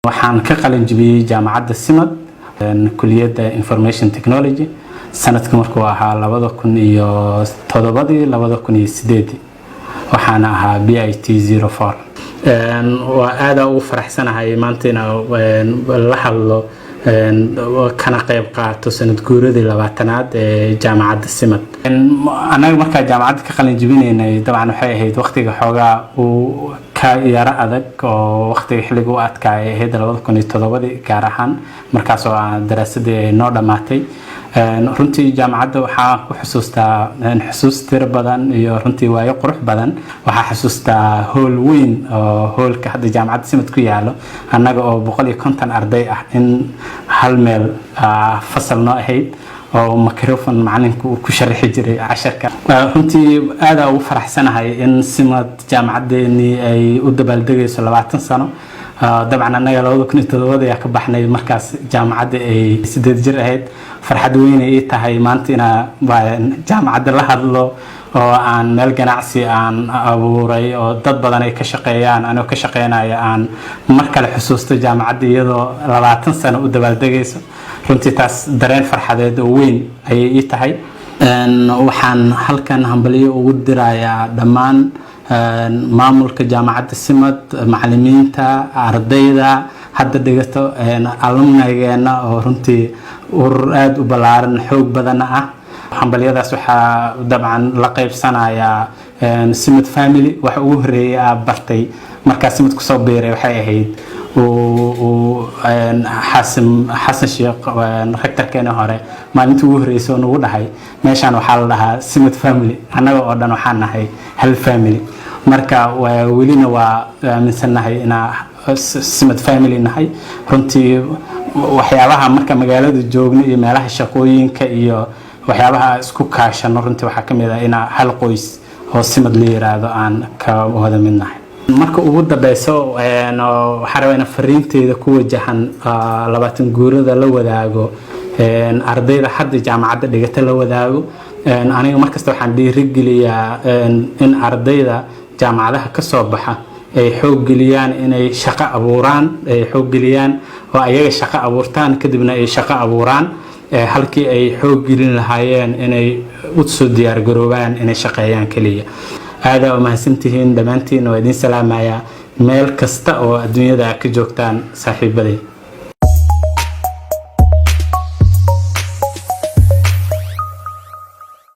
waxaan ka qalin jibiyay jaamacadda Simad kulliyadda Information Technology sanadka markuu ahaa 2007 2008 waxaan ahaa BIT 04 waa aad ugu faraxsanahay maanta la hadlo kana qayb qaato sanad guuradii 20aad ee jaamacadda Simad anaga marka jaamacadda ka qalin jibinaynay dabcan waxay ahayd waqtiga xoogaa uu ka yara adag oo waqtiga xilliga uu adkaay ahayd 2007 gaar ahaan markaas oo daraasadii noo dhamaatay runtii jaamacadda waxaa ku xusuustaa xusuus tiro badan iyo runtii waayo qurux badan waxaa xusuustaa hool weyn oo hoolka hadda jaamacadda Simad ku yaalo annaga oo 150 arday ah in hal meel fasal noo ahayd oo microphone macalinku ku sharaxi jiray casharka runtii aad ugu faraxsanahay in Simad jaamacadeeni ay u dabaaldegayso 20 sano dabcan anaga 2007 ka baxnay markaas jaamacadda ay 8 jir ahayd farxad weyn ay tahay maanta jaamacadda la hadlo oo aan meel ganacsi aan abuuray oo dad badan ay ka shaqeeyaan anoo ka shaqeynaya aan mar kale xusuusto jaamacadda iyadoo 20 sano u dabaaldegayso runtii taas dareen farxadeed oo weyn ay tahay waxaan halkan hambaliyo ugu dirayaa dhammaan maamulka jaamacadda Simad macallimiinta ardayda hadda dhigato alumnigeena oo runtii aad u balaaran xoog badan ah hambaliyadaas waxa dabcan la qaybsanaya Simad family waxa ugu horeeyay bartay marka Simad ku soo beeray waxay ahayd xasan sheekh rectorkeena hore maalintii ugu horeysay oo nagu dhahay meeshan waxa la dhahaa Simad family anaga oo dhan waxaan nahay hal family marka welina waa aaminsanahay ina Simad family nahay runtii waxyaabaha marka magaalada joogno iyo meelaha shaqooyinka iyo waxyaabaha isku kaashano runtii waxa kamid ah ina hal qoys oo Simad la yiraahdo aan ka wada midnahay marka ugu dambayso waxa rabaa in fariinteeda ku wajahan 20 guurada la wadaago ardayda hadda jaamacadda dhigata la wadaago aniga markasta waxaan dhiirigeliyaa in ardayda jaamacadaha ka soo baxa ay xoog geliyaan inay shaqo abuuraan ay xoog geliyaan oo ayaga shaqo abuurtaan kadibna ay shaqo abuuraan halkii ay xoog gelin lahaayeen inay u soo diyaar garoobaan inay shaqeeyaan kaliya aad oo mahadsantihiin dhamaantiin oo idin salaamaya meel kasta oo adduunyada ka joogtaan saaxiibadii